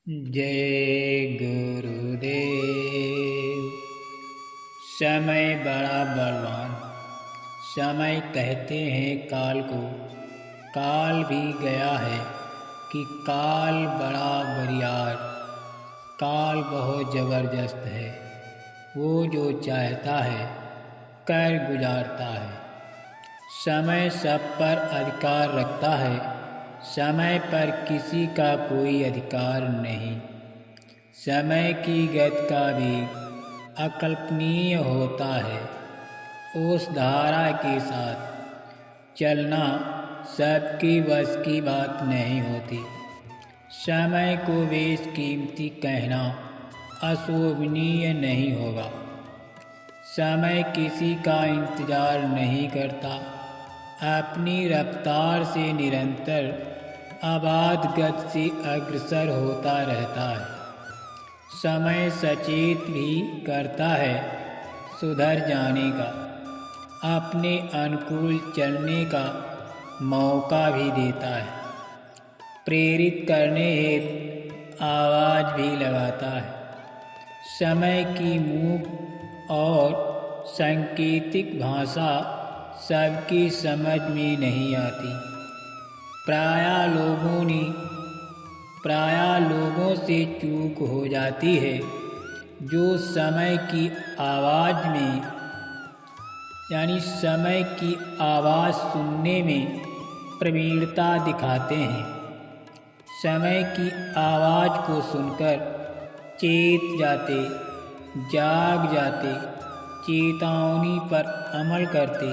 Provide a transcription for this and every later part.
जय गुरुदेव। समय बड़ा बलवान। समय कहते हैं काल को, काल भी गया है कि काल बड़ा बरियार। काल बहुत ज़बरदस्त है, वो जो चाहता है कर गुजारता है। समय सब पर अधिकार रखता है, समय पर किसी का कोई अधिकार नहीं। समय की गति का भी अकल्पनीय होता है। उस धारा के साथ चलना सबकी बस की बात नहीं होती। समय को बेशकीमती कहना अशोभनीय नहीं होगा। समय किसी का इंतजार नहीं करता, अपनी रफ्तार से निरंतर अबाध गति से अग्रसर होता रहता है। समय सचेत भी करता है सुधर जाने का, अपने अनुकूल चलने का मौका भी देता है, प्रेरित करने हेतु आवाज़ भी लगाता है। समय की मूक और सांकेतिक भाषा सबकी समझ में नहीं आती। प्रायः लोगों से चूक हो जाती है जो समय की आवाज़ में यानी समय की आवाज़ सुनने में प्रवीणता दिखाते हैं। समय की आवाज़ को सुनकर चेत जाते, जाग जाते, चेतावनी पर अमल करते,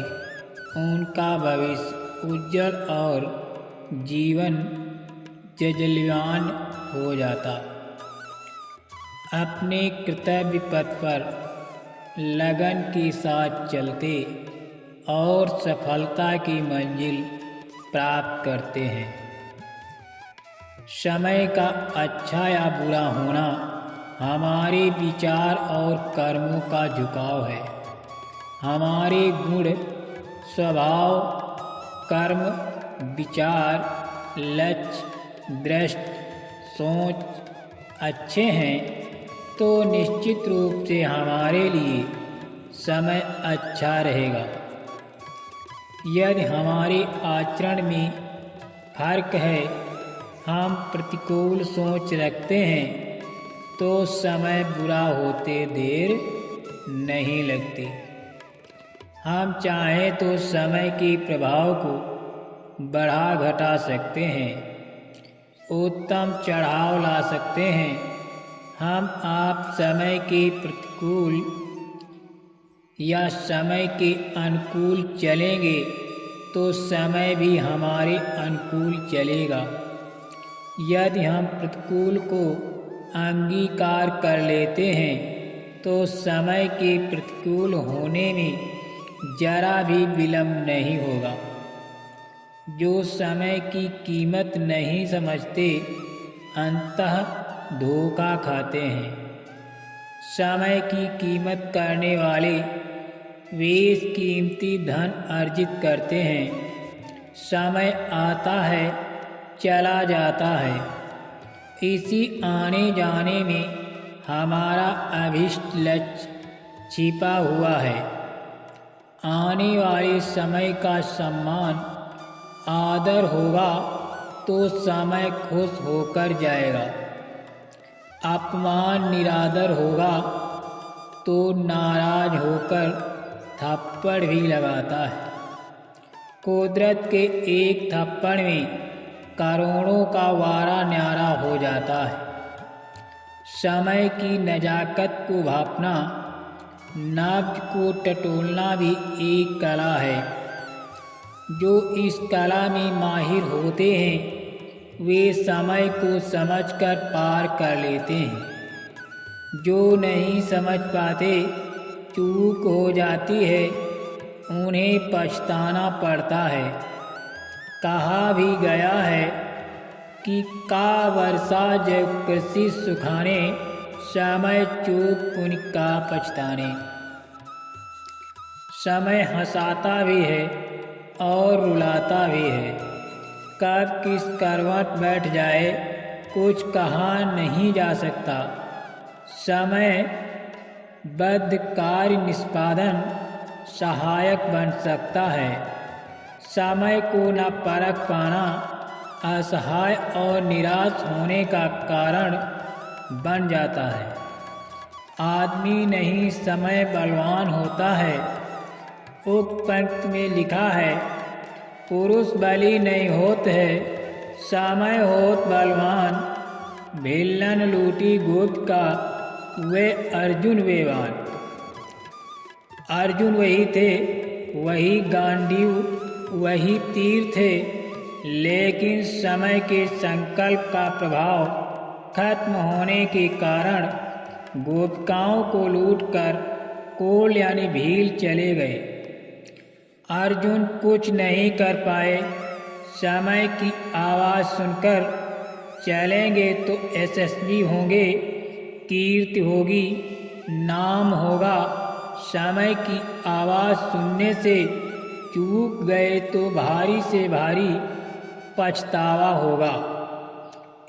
उनका भविष्य उज्जवल और जीवन जजलवान हो जाता। अपने कर्तव्य पथ पर लगन के साथ चलते और सफलता की मंजिल प्राप्त करते हैं। समय का अच्छा या बुरा होना हमारे विचार और कर्मों का झुकाव है। हमारे गुण, स्वभाव, कर्म, विचार, लक्ष्य, दृष्टि, सोच अच्छे हैं तो निश्चित रूप से हमारे लिए समय अच्छा रहेगा। यदि हमारे आचरण में फर्क है, हम प्रतिकूल सोच रखते हैं, तो समय बुरा होते देर नहीं लगती। हम चाहें तो समय के प्रभाव को बढ़ा घटा सकते हैं, उत्तम चढ़ाव ला सकते हैं। हम आप समय के प्रतिकूल या समय के अनुकूल चलेंगे तो समय भी हमारे अनुकूल चलेगा। यदि हम प्रतिकूल को अंगीकार कर लेते हैं तो समय के प्रतिकूल होने में जरा भी विलंब नहीं होगा। जो समय की कीमत नहीं समझते अंततः धोखा खाते हैं। समय की कीमत करने वाले बेशकीमती धन अर्जित करते हैं। समय आता है, चला जाता है। इसी आने जाने में हमारा अभीष्ट लक्ष्य छिपा हुआ है। आने वाले समय का सम्मान आदर होगा तो समय खुश होकर जाएगा। अपमान निरादर होगा तो नाराज होकर थप्पड़ भी लगाता है। कुदरत के एक थप्पड़ में करोड़ों का वारा न्यारा हो जाता है। समय की नजाकत को भांपना, नब्ज को टटोलना भी एक कला है। जो इस कला में माहिर होते हैं वे समय को समझकर पार कर लेते हैं। जो नहीं समझ पाते, चूक हो जाती है, उन्हें पछताना पड़ता है। कहा भी गया है कि का वर्षा जब कृषि सुखाने, समय चूक पुण्य का पछताने। समय हंसाता भी है और रुलाता भी है। कब किस करवट बैठ जाए कुछ कहा नहीं जा सकता। समय बद्ध कार्य निष्पादन सहायक बन सकता है। समय को न परख पाना असहाय और निराश होने का कारण बन जाता है। आदमी नहीं समय बलवान होता है। उक्त पंक्ति में लिखा है, पुरुष बली नहीं होत है, समय होत बलवान। भिल्लन लूटी गोद का, वे अर्जुन वेवान। अर्जुन वही थे, वही गांडीव, वही तीर थे, लेकिन समय के संकल्प का प्रभाव खत्म होने के कारण गोपिकाओं को लूटकर कोल यानी भील चले गए। अर्जुन कुछ नहीं कर पाए। समय की आवाज़ सुनकर चलेंगे तो यशस्वी होंगे, कीर्ति होगी, नाम होगा। समय की आवाज़ सुनने से चूक गए तो भारी से भारी पछतावा होगा।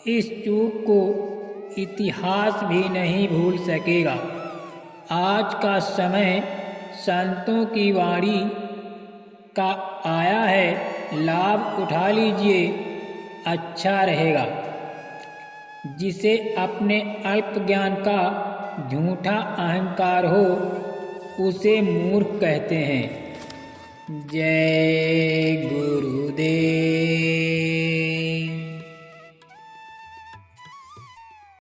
इस चूक को इतिहास भी नहीं भूल सकेगा। आज का समय संतों की वाणी का आया है, लाभ उठा लीजिए, अच्छा रहेगा। जिसे अपने अल्प ज्ञान का झूठा अहंकार हो, उसे मूर्ख कहते हैं। जय गुरुदेव।